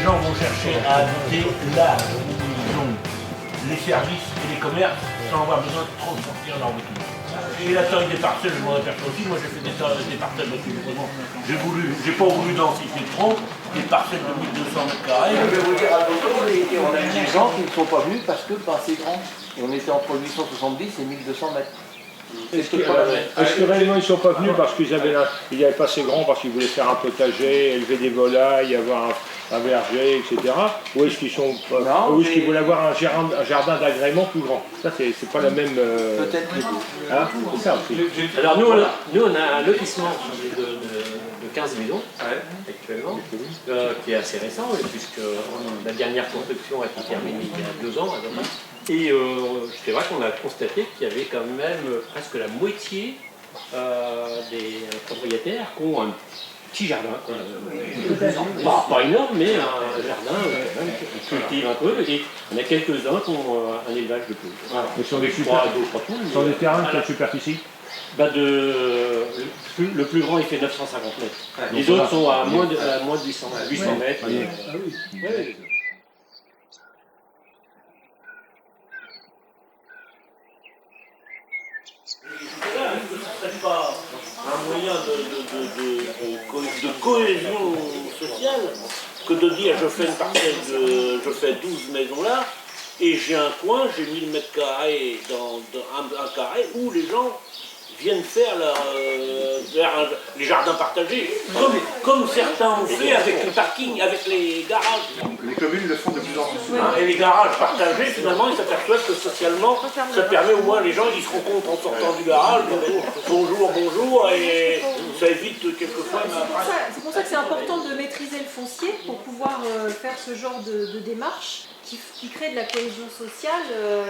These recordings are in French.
gens vont chercher à habiter là où ils ont les services et les commerces sans avoir besoin de trop sortir leur voiture. Et la taille des parcelles, je m'en aperçois aussi. Moi, j'ai fait des parcelles là-dessus. J'ai pas voulu densifier trop, des parcelles de 1200 mètres carrés. Je vais vous dire à d'autres, on a eu des gens qui ne sont pas venus parce que pas assez grand. Et on était entre 870 et 1200 mètres. Est-ce que réellement ils ne sont pas venus parce qu'ils avaient pas assez grand, parce qu'ils voulaient faire un potager, élever des volailles, avoir un verger, etc. Ou est-ce qu'ils sont ou est-ce qu'ils voulaient avoir un jardin d'agrément plus grand? Ça, c'est pas la même. Peut-être les deux. Hein, c'est ça aussi. Alors nous on a un lotissement de 15 maisons actuellement, qui est assez récent, puisque la dernière construction a été terminée il y a 2 ans à peu près. Et c'est vrai qu'on a constaté qu'il y avait quand même presque la moitié des propriétaires qui ont un petit jardin. Pas énorme, mais un jardin qui cultive un peu. Et on a quelques-uns qui ont un élevage de poules. Voilà. Et sur des Sur des terrains de quelle superficie? Le plus grand il fait 950 mètres. Les autres sont à moins de 800 mètres. Ce ne serait pas un moyen de cohésion sociale que de dire je fais une parcelle je fais 12 maisons là et j'ai un coin, j'ai 1000 mètres carrés dans un carré où les gens viennent faire les jardins partagés, comme certains ont fait avec les parkings, avec les garages. Les communes le font de plus en plus. Et les garages partagés, finalement, ils s'aperçoivent que socialement, ça permet au moins les gens, ils se rencontrent en sortant du garage, bonjour, bonjour, et ça évite quelquefois... C'est pour ça que c'est important de maîtriser le foncier pour pouvoir faire ce genre de démarche qui crée de la cohésion sociale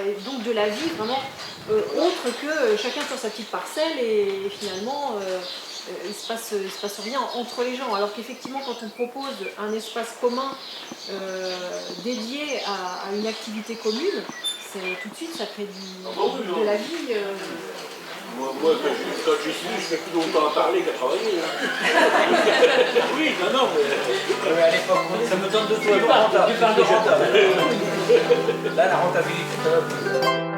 et donc de la vie vraiment autre que chacun sur sa petite parcelle et finalement il se passe rien entre les gens. Alors qu'effectivement quand on propose un espace commun dédié à une activité commune, tout de suite ça crée de la vie. Moi, quand j'y suis, je mets plus longtemps à parler qu'à travailler. Oui, non, mais... à l'époque, ça me donne de toi. Tu parles de rentable. Là, la rentabilité, ça va plus.